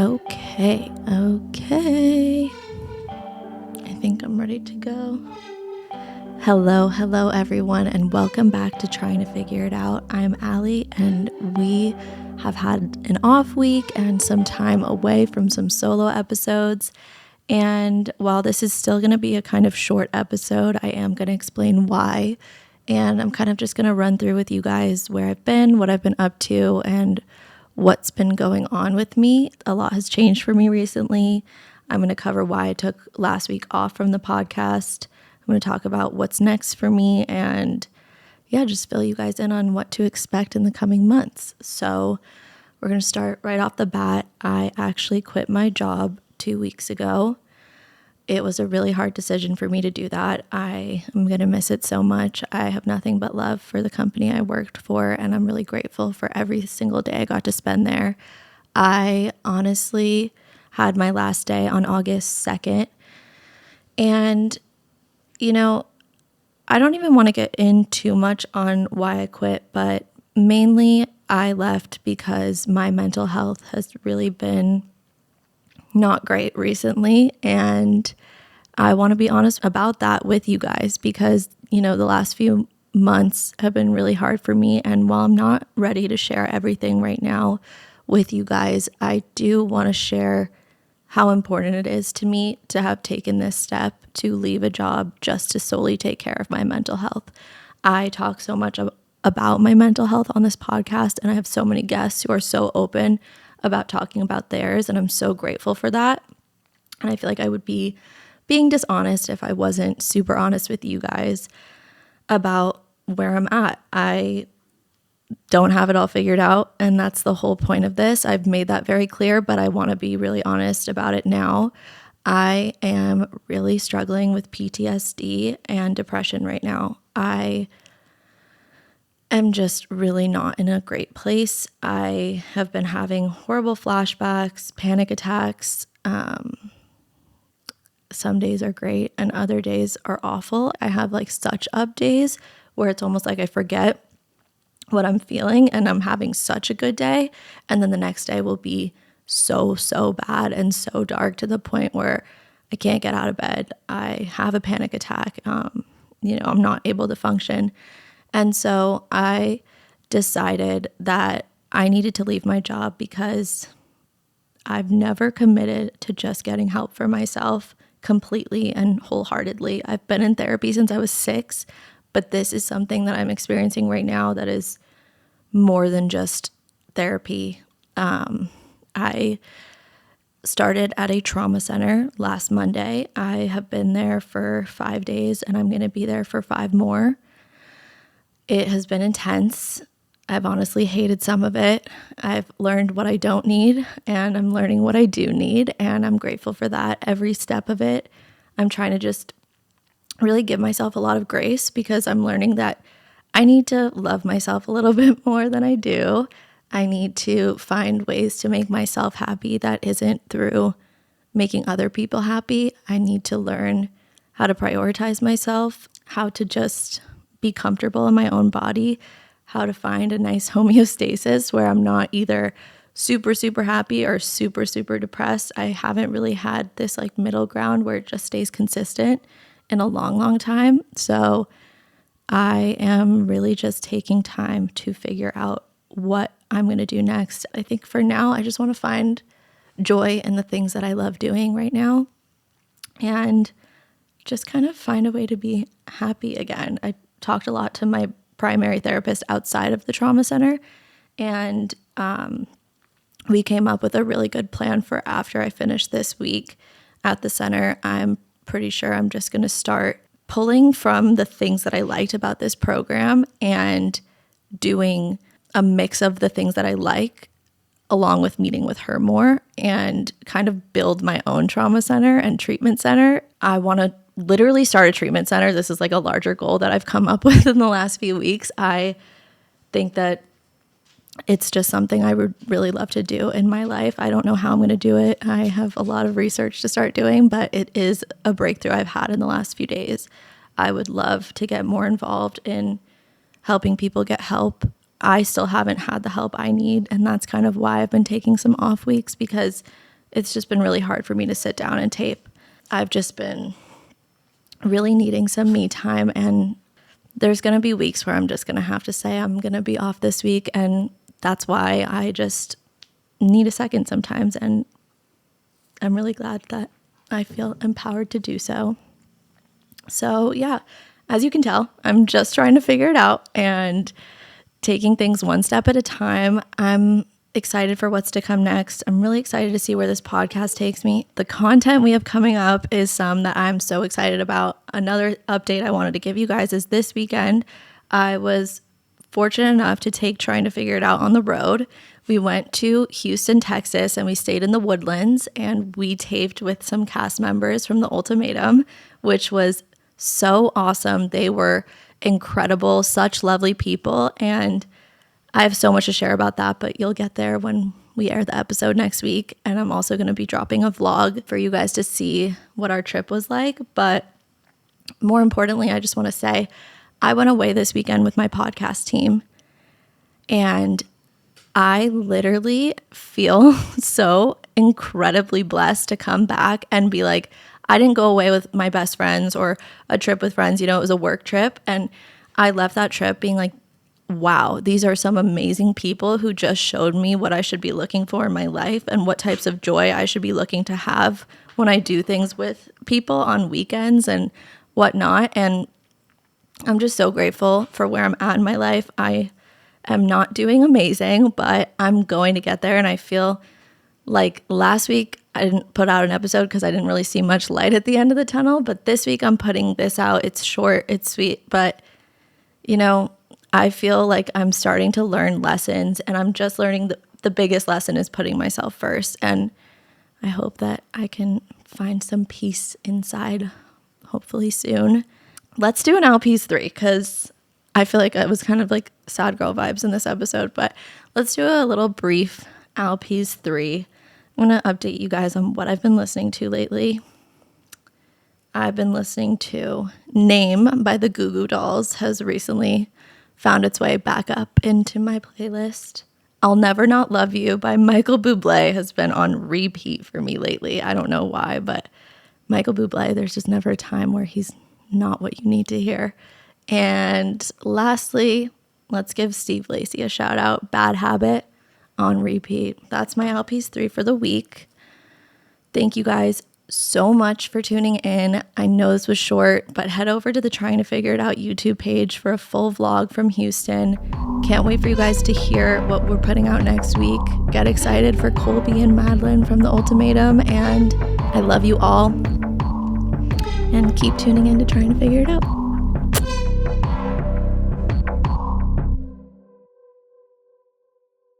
Okay. I think I'm ready to go. Hello, everyone, and welcome back to Trying to Figure It Out. I'm Allie, and we have had an off week and some time away from some solo episodes. And while this is still going to be a kind of short episode, I am going to explain why. And I'm kind of just going to run through with you guys where I've been, what I've been up to, and what's been going on with me. A lot has changed for me recently. I'm going to cover why I took last week off from the podcast. I'm going to talk about what's next for me and just fill you guys in on what to expect in the coming months. So we're going to start right off the bat. I actually quit my job 2 weeks ago. It was a really hard decision for me to do that. I am going to miss it so much. I have nothing but love for the company I worked for, and I'm really grateful for every single day I got to spend there. I honestly had my last day on August 2nd, and I don't even want to get in too much on why I quit, but mainly I left because my mental health has really been not great recently, and I want to be honest about that with you guys because, the last few months have been really hard for me, and while I'm not ready to share everything right now with you guys, I do want to share how important it is to me to have taken this step to leave a job just to solely take care of my mental health. I talk so much about my mental health on this podcast, and I have so many guests who are so open about talking about theirs, and I'm so grateful for that. And I feel like I would be being dishonest if I wasn't super honest with you guys about where I'm at. I don't have it all figured out, and that's the whole point of this. I've made that very clear, but I want to be really honest about it now. I am really struggling with PTSD and depression right now. I am just really not in a great place. I have been having horrible flashbacks, panic attacks. Some days are great and other days are awful. I have such up days where it's almost like I forget what I'm feeling and I'm having such a good day. And then the next day will be so bad and so dark to the point where I can't get out of bed. I have a panic attack. I'm not able to function. And so I decided that I needed to leave my job because I've never committed to just getting help for myself completely and wholeheartedly. I've been in therapy since I was 6, but this is something that I'm experiencing right now that is more than just therapy. I started at a trauma center last Monday. I have been there for 5 days and I'm going to be there for 5 more. It has been intense. I've honestly hated some of it. I've learned what I don't need and I'm learning what I do need, and I'm grateful for that every step of it. I'm trying to just really give myself a lot of grace because I'm learning that I need to love myself a little bit more than I do. I need to find ways to make myself happy that isn't through making other people happy. I need to learn how to prioritize myself, how to just be comfortable in my own body, how to find a nice homeostasis where I'm not either super happy or super depressed. I haven't really had this middle ground where it just stays consistent in a long time. So I am really just taking time to figure out what I'm going to do next. I think for now, I just want to find joy in the things that I love doing right now and just kind of find a way to be happy again. I talked a lot to my primary therapist outside of the trauma center, and we came up with a really good plan for after I finish this week at the center. I'm pretty sure I'm just going to start pulling from the things that I liked about this program and doing a mix of the things that I like along with meeting with her more and kind of build my own trauma center and treatment center. I want to literally start a treatment center. This is a larger goal that I've come up with in the last few weeks. I think that it's just something I would really love to do in my life. I don't know how I'm going to do it. I have a lot of research to start doing, but it is a breakthrough I've had in the last few days. I would love to get more involved in helping people get help. I still haven't had the help I need, and that's kind of why I've been taking some off weeks because it's just been really hard for me to sit down and tape. I've just been really needing some me time, and there's going to be weeks where I'm just going to have to say I'm going to be off this week, and that's why I just need a second sometimes, and I'm really glad that I feel empowered to do so. So yeah, as you can tell, I'm just trying to figure it out and taking things one step at a time. I'm excited for what's to come next. I'm really excited to see where this podcast takes me. The content we have coming up is some that I'm so excited about. Another update I wanted to give you guys is this weekend, I was fortunate enough to take Trying to Figure It Out on the road. We went to Houston, Texas, and we stayed in the Woodlands, and we taped with some cast members from The Ultimatum, which was so awesome. They were incredible, such lovely people, and I have so much to share about that, but you'll get there when we air the episode next week. And I'm also going to be dropping a vlog for you guys to see what our trip was like. But more importantly, I just want to say I went away this weekend with my podcast team, and I literally feel so incredibly blessed to come back and be like, I didn't go away with my best friends or a trip with friends. You know, it was a work trip. And I left that trip being like, wow, these are some amazing people who just showed me what I should be looking for in my life and what types of joy I should be looking to have when I do things with people on weekends and whatnot. And I'm just so grateful for where I'm at in my life. I am not doing amazing, but I'm going to get there. And I feel like last week I didn't put out an episode because I didn't really see much light at the end of the tunnel. But this week I'm putting this out. It's short, it's sweet, but you know, I feel like I'm starting to learn lessons, and I'm just learning the biggest lesson is putting myself first. And I hope that I can find some peace inside, hopefully soon. Let's do an LPs 3 because I feel like it was kind of like sad girl vibes in this episode, but let's do a little brief LPs 3. I'm going to update you guys on what I've been listening to lately. I've been listening to Name by the Goo Goo Dolls has recently found its way back up into my playlist. I'll Never Not Love You by Michael Bublé has been on repeat for me lately. I don't know why, but Michael Bublé, there's just never a time where he's not what you need to hear. And lastly, let's give Steve Lacy a shout out. Bad Habit on repeat. That's my LPs 3 for the week. Thank you guys so much for tuning in. I know this was short, but head over to the Trying to Figure It Out YouTube page for a full vlog from Houston. Can't wait for you guys to hear what we're putting out next week. Get excited for Colby and Madeline from The Ultimatum, and I love you all. And keep tuning in to Trying to Figure It Out.